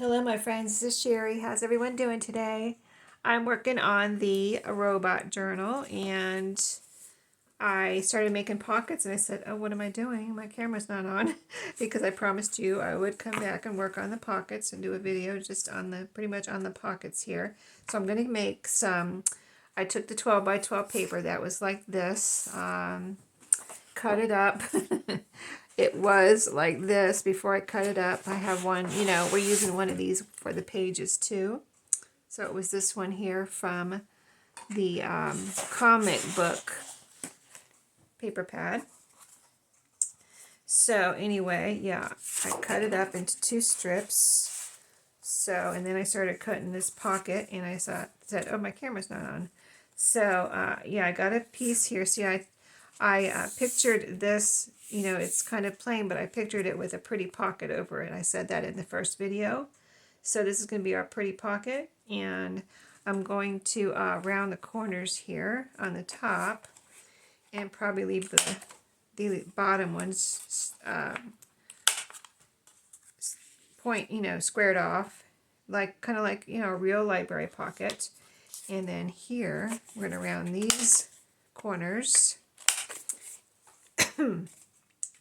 Hello, my friends. This is Sheree. How's everyone doing today? I'm working on the robot journal and I started making pockets and I said, oh, what am I doing? My camera's not on because I promised you I would come back and work on the pockets and do a video just on the, pretty much on the pockets here. So I'm going to make some, I took the 12 by 12 paper that was like this, cut it up. It was like this before I cut it up. I have one, we're using one of these for the pages too. So it was this one here from the comic book paper pad. So anyway, yeah, I cut it up into 2 strips. So, and then I started cutting this pocket and I said, oh, my camera's not on. So, yeah, I got a piece here. See, I pictured this, it's kind of plain, but I pictured it with a pretty pocket over it. I said that in the first video. So this is going to be our pretty pocket, and I'm going to round the corners here on the top and probably leave the bottom ones squared off, like kind of like, a real library pocket. And then here, we're going to round these corners.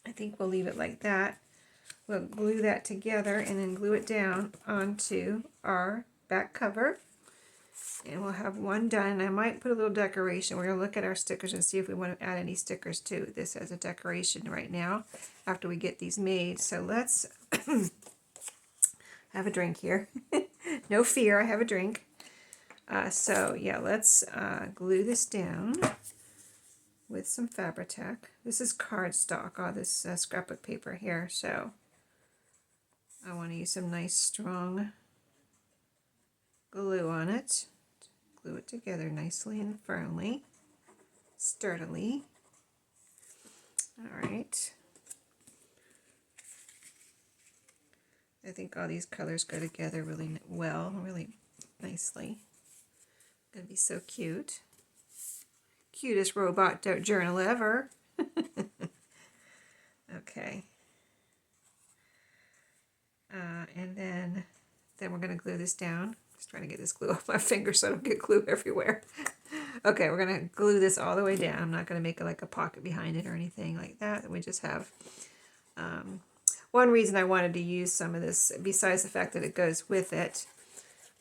I think we'll leave it like that. We'll glue that together and then glue it down onto our back cover. And we'll have one done. I might put a little decoration. We're going to look at our stickers and see if we want to add any stickers to this as a decoration right now after we get these made. So let's have a drink here. No fear, I have a drink. So yeah, let's glue this down with some Fabri-Tac. This is cardstock, all this scrapbook paper here, so I want to use some nice strong glue on it. Glue it together nicely and firmly, sturdily. Alright. I think all these colors go together really well, really nicely. It's going to be so cute. Cutest robot journal ever. Okay. And then we're going to glue this down. Just trying to get this glue off my finger so I don't get glue everywhere. Okay, we're going to glue this all the way down. I'm not going to make it like a pocket behind it or anything like that. We just have one reason I wanted to use some of this, besides the fact that it goes with it,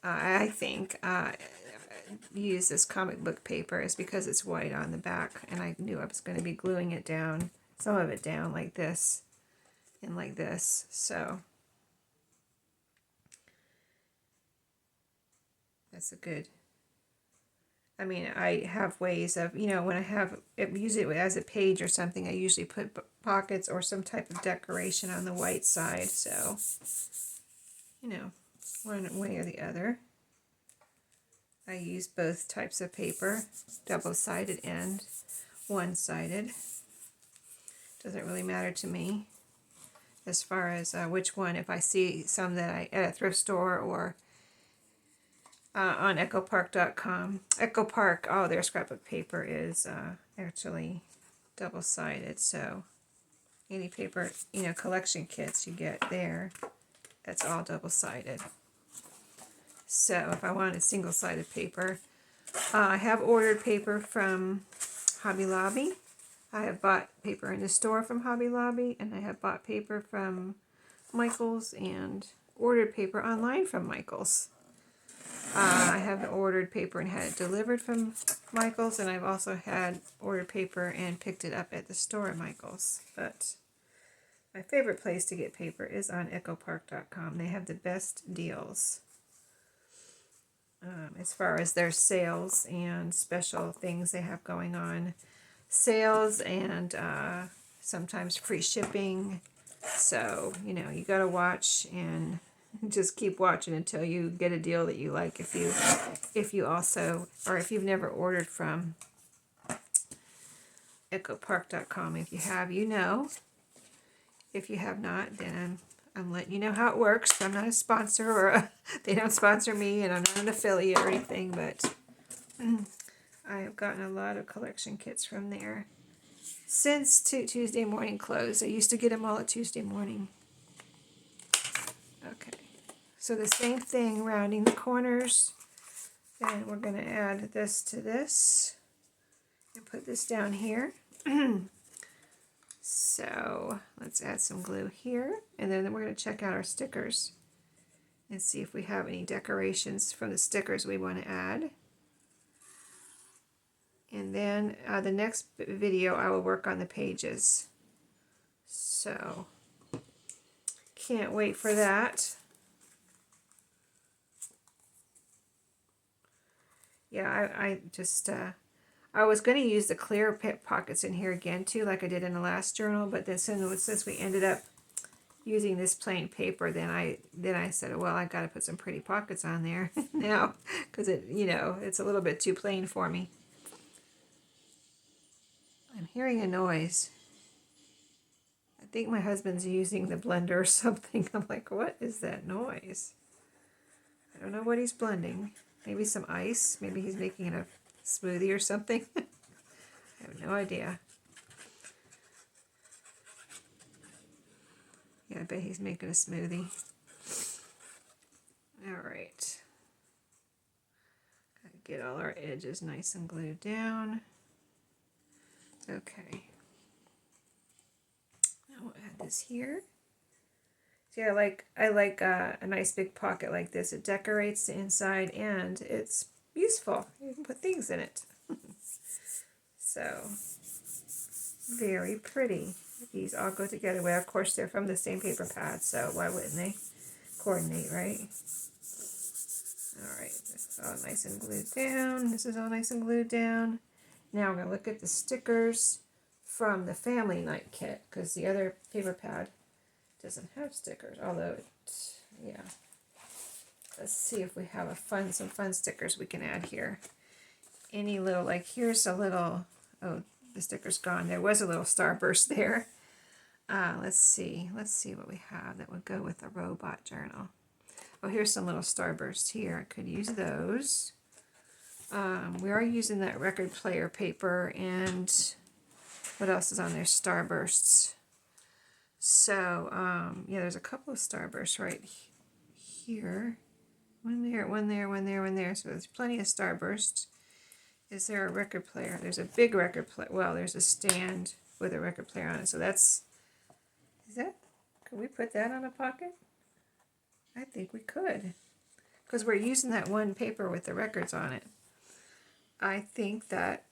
I think, use this comic book paper is because it's white on the back, and I knew I was going to be gluing it down, some of it down like this and like this. So that's a good, I mean, I have ways of, when I use it as a page or something, I usually put pockets or some type of decoration on the white side. So, one way or the other. I use both types of paper, double-sided and one-sided. Doesn't really matter to me as far as which one. If I see some that I at a thrift store or on ecopark.com. EcoPark, oh, their scrapbook paper is actually double-sided, so any paper, collection kits you get there, that's all double-sided. So if I wanted single-sided paper, I have ordered paper from Hobby Lobby. I have bought paper in the store from Hobby Lobby, and I have bought paper from Michael's and ordered paper online from Michael's. I have ordered paper and had it delivered from Michael's, and I've also had ordered paper and picked it up at the store at Michael's. But my favorite place to get paper is on ecopark.com. They have the best deals as far as their sales and special things they have going on. Sales and sometimes free shipping. So, you got to watch and just keep watching until you get a deal that you like. If you also, or if you've never ordered from ecopark.com, if you have, If you have not, then I'm letting you know how it works. I'm not a sponsor, or they don't sponsor me, and I'm not an affiliate or anything, but I have gotten a lot of collection kits from there since Tuesday morning closed. I used to get them all at Tuesday morning. Okay, So the same thing, rounding the corners. And we're going to add this to this and put this down here. So let's add some glue here, and then we're going to check out our stickers and see if we have any decorations from the stickers we want to add. And then the next video I will work on the pages. So can't wait for that. Yeah, I just I was going to use the clear pockets in here again too, like I did in the last journal, but then since we ended up using this plain paper, then I said, well, I got to put some pretty pockets on there now, because it's a little bit too plain for me. I'm hearing a noise. I think my husband's using the blender or something. I'm like, what is that noise? I don't know what he's blending. Maybe some ice. Maybe he's making a smoothie or something. I have no idea. Yeah, I bet he's making a smoothie. All right. Gotta get all our edges nice and glued down. Okay. Now we'll add this here. See, I like a nice big pocket like this. It decorates the inside and it's useful. You can put things in it. So, very pretty. These all go together. Well, of course, they're from the same paper pad, so why wouldn't they coordinate, right? All right, this is all nice and glued down. This is all nice and glued down. Now we're going to look at the stickers from the family night kit, because the other paper pad doesn't have stickers, although yeah. Let's see if we have some fun stickers we can add here. Any little, like here's a little, oh, the sticker's gone. There was a little starburst there. Let's see what we have that would go with the robot journal. Oh, here's some little starbursts here. I could use those. We are using that record player paper, and what else is on there? Starbursts. So, yeah, there's a couple of starbursts right here. One there, one there, one there, one there. So there's plenty of starbursts. Is there a record player? There's a big record player. Well, there's a stand with a record player on it. So could we put that on a pocket? I think we could. Because we're using that one paper with the records on it. I think that,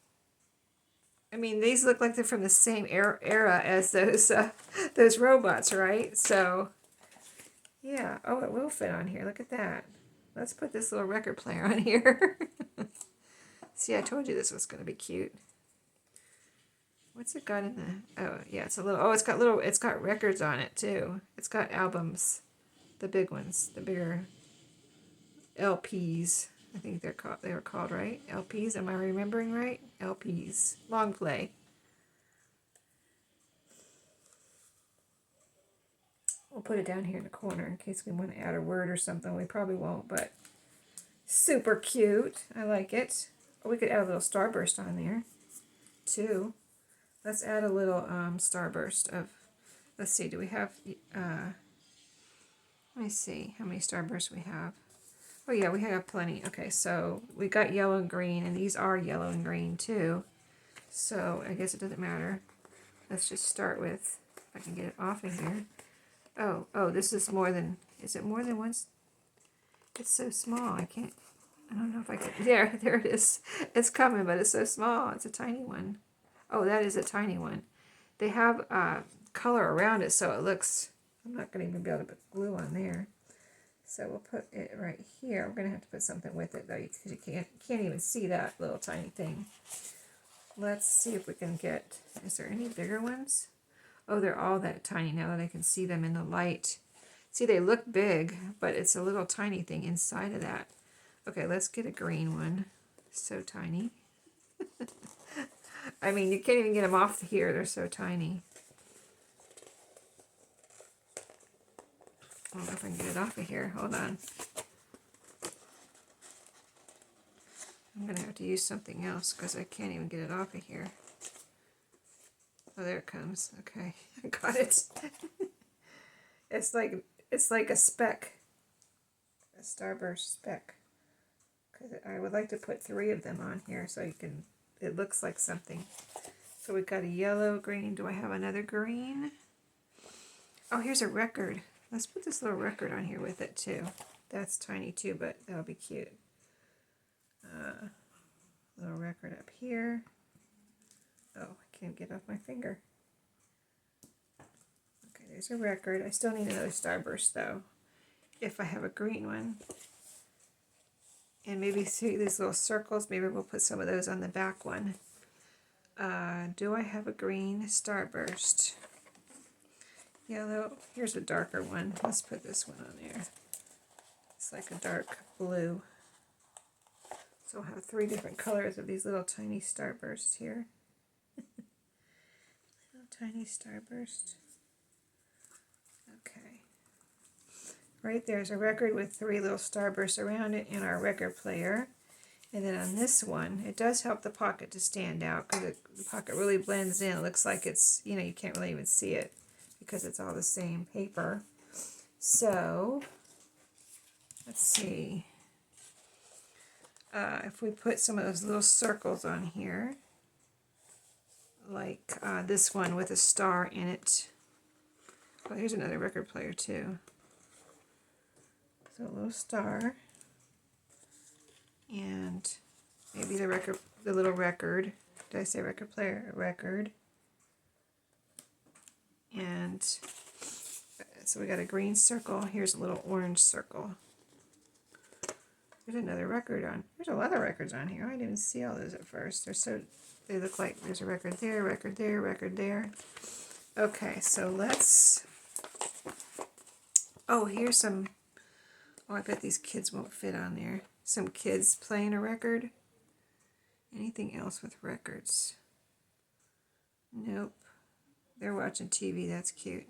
I mean, these look like they're from the same era as those robots, right? So, yeah. Oh, it will fit on here. Look at that. Let's put this little record player on here. See, I told you this was going to be cute. What's it got in the... Oh, yeah, it's a little... Oh, it's got records on it, too. It's got albums. The big ones. The bigger LPs. I think they were called, right? LPs, am I remembering right? LPs. Long play. We'll put it down here in the corner in case we want to add a word or something. We probably won't, but super cute. I like it. We could add a little starburst on there, too. Let's add a little starburst of, let's see, do we have, let me see how many starbursts we have. Oh yeah, we have plenty. Okay, so we got yellow and green, and these are yellow and green too. So I guess it doesn't matter. Let's just start with, if I can get it off of here. Oh, this is more than, is it more than once? It's so small, I don't know if I can, there it is. It's coming, but it's so small. It's a tiny one. Oh, that is a tiny one. They have color around it, so it looks, I'm not going to even be able to put glue on there. So we'll put it right here. We're going to have to put something with it, though, because you can't even see that little tiny thing. Let's see if we can get, is there any bigger ones? Oh, they're all that tiny now that I can see them in the light. See, they look big, but it's a little tiny thing inside of that. Okay, let's get a green one. So tiny. I mean, you can't even get them off here. They're so tiny. I don't know if I can get it off of here. Hold on. I'm going to have to use something else because I can't even get it off of here. Oh, there it comes. Okay, I got it. It's like a speck. starburst speck. Because I would like to put 3 of them on here so you can, it looks like something. So we've got a yellow, green. Do I have another green? Oh, here's a record. Let's put this little record on here with it too. That's tiny too, but that'll be cute. Little record up here. Oh, I can't get off my finger. Okay, there's a record. I still need another starburst though, if I have a green one. And maybe see these little circles. Maybe we'll put some of those on the back one. Do I have a green starburst? Yellow. Here's a darker one. Let's put this one on there. It's like a dark blue. So I'll have 3 different colors of these little tiny starbursts here. Little tiny starburst. Okay. Right there's a record with 3 little starbursts around it in our record player. And then on this one, it does help the pocket to stand out because the pocket really blends in. It looks like it's, you know, you can't really even see it because it's all the same paper. So, let's see. If we put some of those little circles on here, like this one with a star in it. Oh, here's another record player too. So a little star. And maybe the little record. Did I say record player? A record. And so we got a green circle. Here's a little orange circle. There's another record on. There's a lot of records on here. I didn't even see all those at first. They look like there's a record there, record there, record there. Okay, so let's. Oh, here's some. Oh, I bet these kids won't fit on there. Some kids playing a record. Anything else with records? Nope. They're watching TV. That's cute.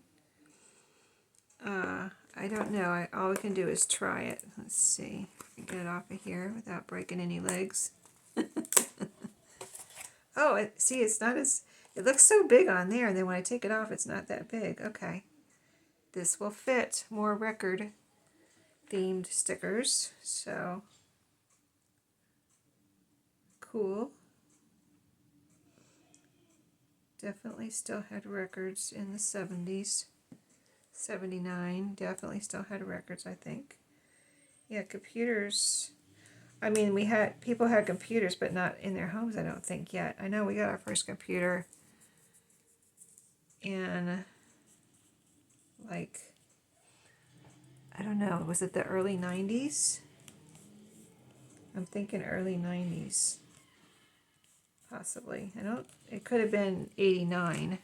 I don't know. All we can do is try it. Let's see. Get it off of here without breaking any legs. Oh, see, it's not as. It looks so big on there, and then when I take it off, it's not that big. Okay. This will fit more record themed stickers. So. Cool. Definitely still had records in the 70s. 79 definitely still had records, I think. Yeah, computers. I mean, people had computers, but not in their homes, I don't think yet. I know we got our first computer in, like, I don't know, was it the early 90s? I'm thinking early 90s. Possibly. It could have been 89.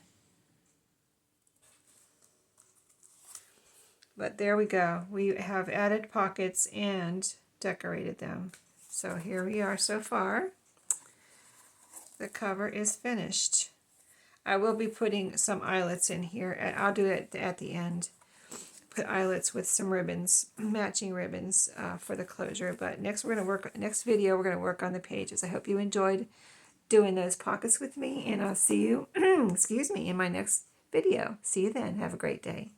But there we go. We have added pockets and decorated them. So here we are so far. The cover is finished. I will be putting some eyelets in here. I'll do it at the end. Put eyelets with some ribbons, matching ribbons for the closure. But next video we're gonna work on the pages. I hope you enjoyed doing those pockets with me, and I'll see you, excuse me, in my next video. See you then. Have a great day.